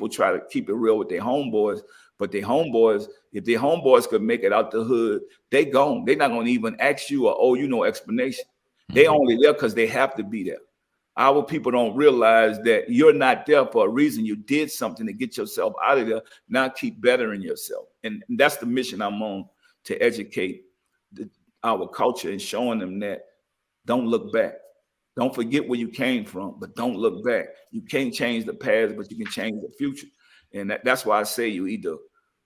people try to keep it real with their homeboys, but their homeboys, if their homeboys could make it out the hood, they gone. They're not gonna even ask you or owe you no explanation. They only there because they have to be there. Our people don't realize that you're not there for a reason. You did something to get yourself out of there. Now keep bettering yourself. And that's the mission I'm on, to educate our culture and showing them that don't look back. Don't forget where you came from, but don't look back. You can't change the past, but you can change the future. And that's why I say you either,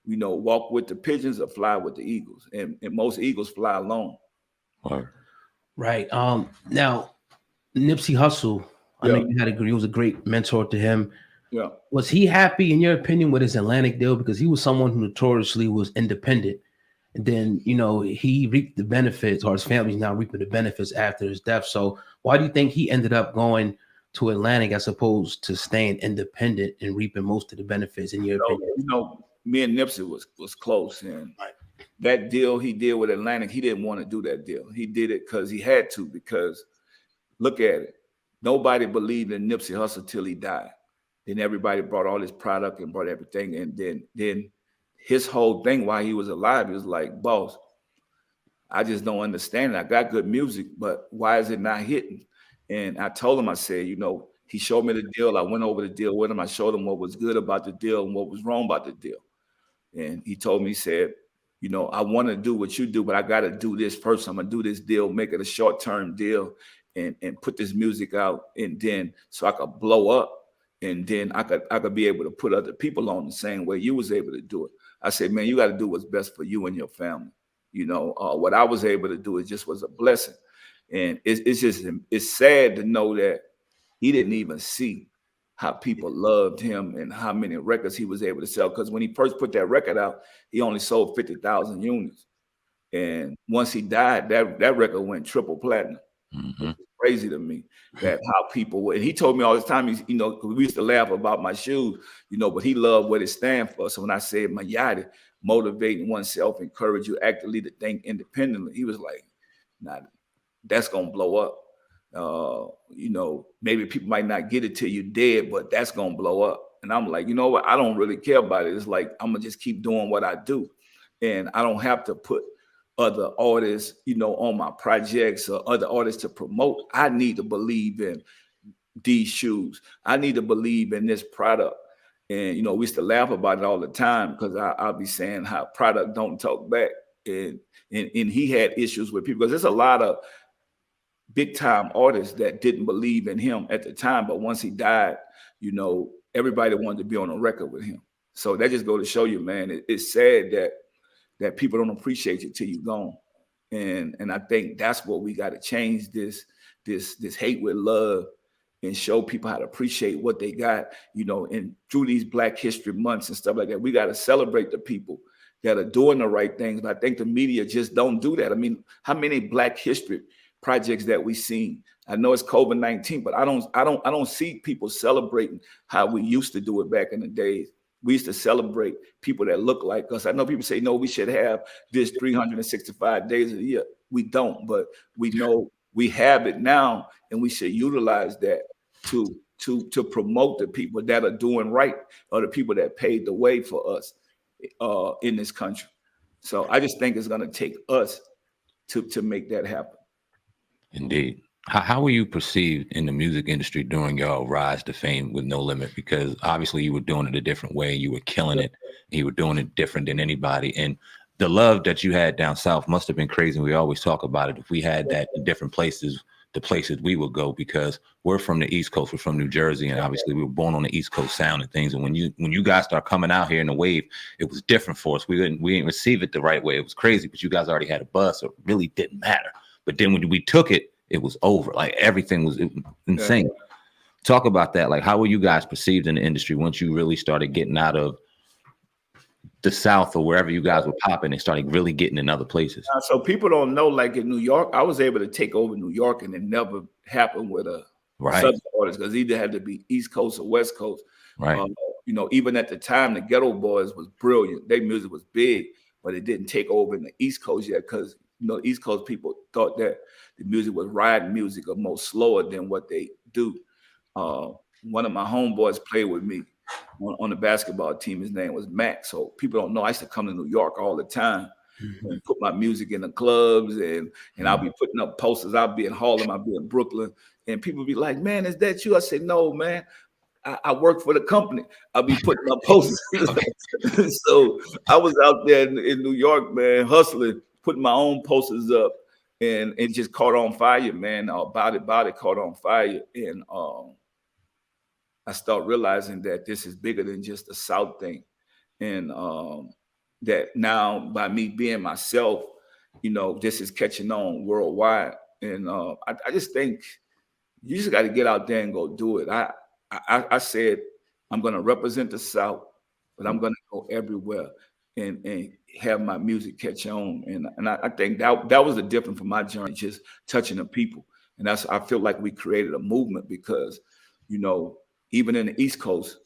walk with the pigeons or fly with the eagles. And most eagles fly alone. Right. Now, Nipsey Hussle, I know you had agree. He was a great mentor to him. Yeah. Was he happy, in your opinion, with his Atlantic deal? Because he was someone who notoriously was independent. And then, he reaped the benefits, or his family's now reaping the benefits after his death. So why do you think he ended up going to Atlantic as opposed to staying independent and reaping most of the benefits, in your opinion? Me and Nipsey was close. And that deal he did with Atlantic, he didn't want to do that deal. He did it because he had to, because look at it. Nobody believed in Nipsey Hussle till he died. Then everybody brought all his product and brought everything. And then his whole thing while he was alive, he was like, boss, I just don't understand it. I got good music, but why is it not hitting? And I told him, I said, he showed me the deal. I went over the deal with him. I showed him what was good about the deal and what was wrong about the deal. And he told me, he said, I want to do what you do, but I got to do this first. I'm going to do this deal, make it a short-term deal, and put this music out, and then so I could blow up, and then I could be able to put other people on the same way you was able to do it. I said, man, you got to do what's best for you and your family. What I was able to do, it just was a blessing. And it's sad to know that he didn't even see how people loved him and how many records he was able to sell. Because when he first put that record out, he only sold 50,000 units. And once he died, that record went triple platinum. Mm-hmm. It's crazy to me that how people would. And he told me all the time, we used to laugh about my shoes, but he loved what it stands for. So when I said Mayati, motivating oneself, encourage you actively to think independently, he was like, nah, that's going to blow up. Maybe people might not get it till you're dead, but that's going to blow up. And I'm like, you know what? I don't really care about it. It's like, I'm going to just keep doing what I do. And I don't have to put other artists, on my projects or other artists to promote. I need to believe in these shoes. I need to believe in this product. And, we used to laugh about it all the time because I'll be saying how product don't talk back. And he had issues with people because there's a lot of big time artists that didn't believe in him at the time. But once he died, everybody wanted to be on a record with him. So that just go to show you, man, it's sad that people don't appreciate you till you're gone. And I think that's what we got to change, this hate with love, and show people how to appreciate what they got, and through these Black History Months and stuff like that. We got to celebrate the people that are doing the right things. But I think the media just don't do that. I mean, how many Black history projects that we seen? I know it's COVID-19, but I don't see people celebrating how we used to do it back in the days. We used to celebrate people that look like us. I know people say, no, we should have this 365 days a year. We don't, but we know we have it now, and we should utilize that to promote the people that are doing right, or the people that paved the way for us in this country. So I just think it's going to take us to make that happen. Indeed. How were you perceived in the music industry during your rise to fame with No Limit? Because obviously you were doing it a different way. You were killing it. You were doing it different than anybody. And the love that you had down south must have been crazy. We always talk about it. If we had that in different places, the places we would go, because we're from the East Coast, we're from New Jersey, and obviously we were born on the East Coast sound and things. And when you guys start coming out here in the wave, it was different for us. We didn't receive it the right way. It was crazy, but you guys already had a buzz, so it really didn't matter. But then when we took it, it was over. Like everything was insane. Yeah. Talk about that. Like, how were you guys perceived in the industry once you really started getting out of the South or wherever you guys were popping and started really getting in other places? So people don't know, like in New York, I was able to take over New York, and it never happened with a Southern artist, because either had to be East Coast or West Coast. Right. Even at the time, the Ghetto Boys was brilliant. Their music was big, but it didn't take over in the East Coast yet, because East Coast people thought that the music was riding music or more slower than what they do. One of my homeboys played with me, on the basketball team. His name was Max. So people don't know. I used to come to New York all the time and put my music in the clubs, and I'll be putting up posters. I'll be in Harlem. I'll be in Brooklyn, and people be like, "Man, is that you?" I say, "No, man. I work for the company. I'll be putting up posters." So I was out there in New York, man, hustling, putting my own posters up, and it just caught on fire, man. About it caught on fire, and I start realizing that this is bigger than just a South thing, and that now by me being myself, you know, this is catching on worldwide, and I just think you just got to get out there and go do it. I said I'm going to represent the South, but I'm going to go everywhere and have my music catch on, and I think that was the difference for my journey, just touching the people, and I feel like we created a movement because, you know, even in the East Coast,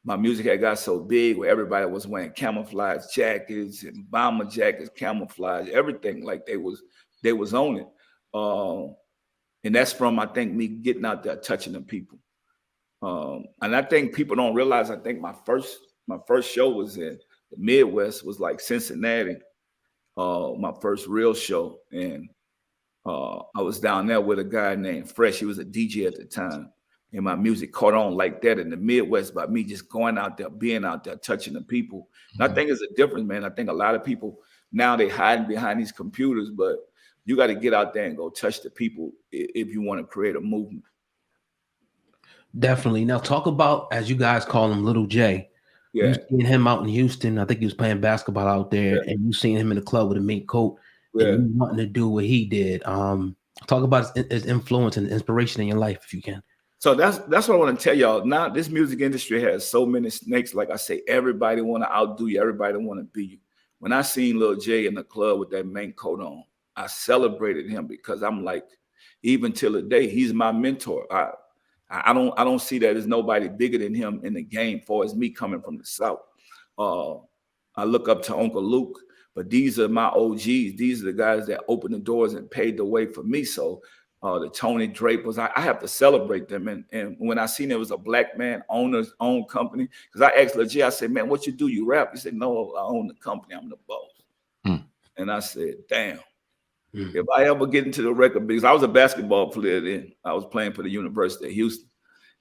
my music had got so big where everybody was wearing camouflage jackets and bomber jackets, camouflage, everything, like they was on it. And that's from, I think, me getting out there touching the people. And I think people don't realize, I think my first show was in the Midwest, was like Cincinnati, my first real show. And I was down there with a guy named Fresh. He was a DJ at the time. And my music caught on like that in the Midwest by me just going out there, being out there, touching the people. And I think it's a difference, man. I think a lot of people now, they hiding behind these computers, but you got to get out there and go touch the people if you want to create a movement. Definitely. Now talk about, as you guys call him, Little J. Yeah. You seen him out in Houston. I think he was playing basketball out there, and you seen him in the club with a mink coat, and you wanting to do what he did. Talk about his influence and inspiration in your life, if you can. So that's what I want to tell y'all. Now, this music industry has so many snakes. Like I say, everybody want to outdo you. Everybody want to be you. When I seen Lil J in the club with that mink coat on, I celebrated him because I'm like, even till the day, he's my mentor. I don't see that there's nobody bigger than him in the game, for as me coming from the South. I look up to Uncle Luke, but these are my OGs. These are the guys that opened the doors and paved the way for me. So the Tony Drapers, I have to celebrate them. And when I seen it was a black man owner's own company, because I asked Lil J, I said, "Man, what you do? You rap?" He said, "No, I own the company. I'm the boss." And I said, damn. If I ever get into the record business, I was a basketball player then. I was playing for the University of Houston.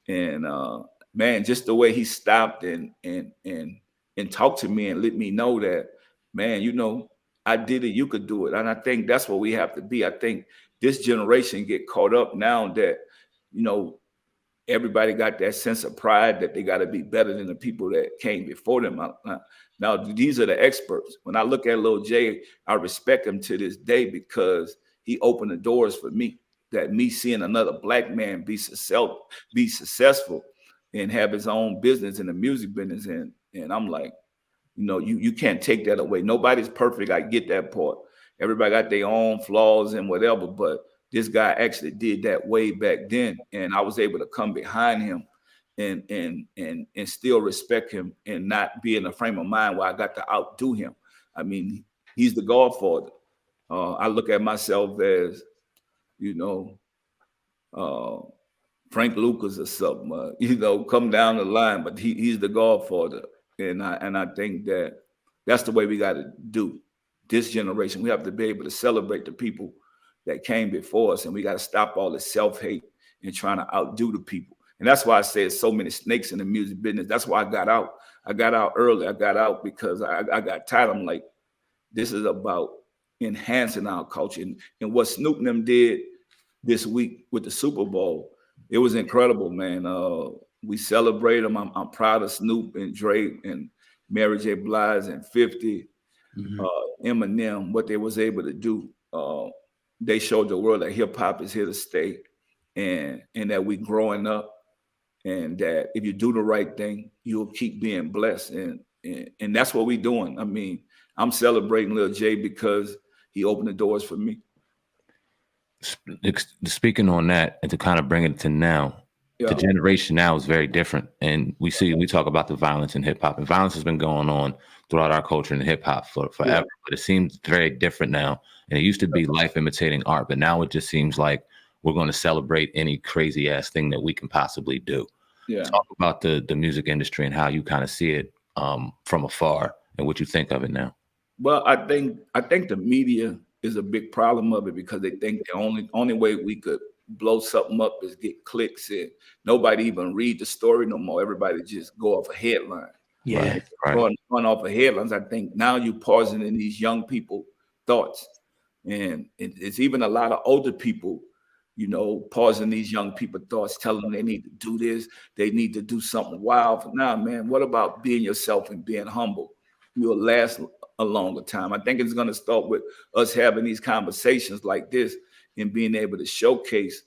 And man, just the way he stopped and talked to me and let me know that, man, you know, I did it, you could do it. And I think that's what we have to be. I think this generation get caught up now that, you know, everybody got that sense of pride that they got to be better than the people that came before them. Now, these are the experts. When I look at Lil J, I respect him to this day because he opened the doors for me. That me seeing another black man be successful and have his own business in the music business. And I'm like, you know, you can't take that away. Nobody's perfect. I get that part. Everybody got their own flaws and whatever, but this guy actually did that way back then. And I was able to come behind him and still respect him and not be in a frame of mind where I got to outdo him. I mean, he's the godfather. I look at myself as, you know, Frank Lucas or something, you know, come down the line, but he's the godfather. And I think that's the way we got to do this generation. We have to be able to celebrate the people that came before us, and we got to stop all the self-hate and trying to outdo the people. And that's why I say so many snakes in the music business. That's why I got out. I got out early. I got out because I got tired. I'm like, this is about enhancing our culture. And what Snoop and them did this week with the Super Bowl, it was incredible, man. We celebrate them. I'm proud of Snoop and Drake and Mary J. Blige and 50, Eminem, what they was able to do. They showed the world that hip hop is here to stay, and that we growing up, and that if you do the right thing, you'll keep being blessed. And that's what we doing. I mean, I'm celebrating Lil J because he opened the doors for me. Speaking on that, and to kind of bring it to now, the generation now is very different. And we talk about the violence in hip hop, and violence has been going on throughout our culture in hip hop for forever, but it seems very different now. And it used to be life imitating art, but now it just seems like we're going to celebrate any crazy ass thing that we can possibly do. Yeah. Talk about the music industry and how you kind of see it from afar and what you think of it now. Well, I think the media is a big problem of it because they think the only way we could blow something up is get clicks in. Nobody even read the story no more. Everybody just go off a headline. Yeah. Right. Run off of headlines. I think now you're pausing in these young people thoughts. And it's even a lot of older people, you know, pausing these young people thoughts, telling them they need to do this, they need to do something wild. Nah, man, what about being yourself and being humble? You'll last a longer time. I think it's going to start with us having these conversations like this and being able to showcase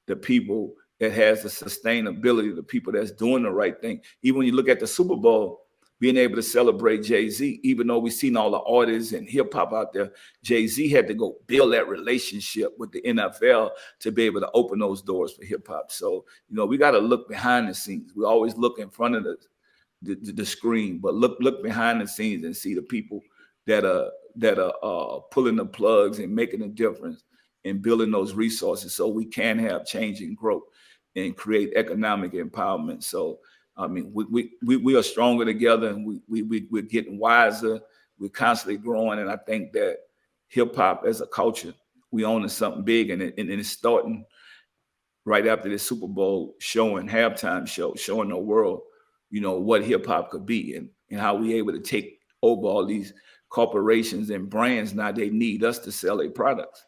the people that has the sustainability, the people that's doing the right thing. Even when you look at the Super Bowl, being able to celebrate Jay-Z, even though we've seen all the artists and hip hop out there, Jay-Z had to go build that relationship with the NFL to be able to open those doors for hip hop. So, you know, we got to look behind the scenes. We always look in front of the screen, but look behind the scenes and see the people that are pulling the plugs and making a difference and building those resources so we can have change and growth and create economic empowerment. So, I mean, we are stronger together, and we're getting wiser. We're constantly growing, and I think that hip hop as a culture, we own something big, and it's starting right after this Super Bowl halftime show, showing the world, you know, what hip hop could be and how we able to take over all these corporations and brands. Now they need us to sell their products.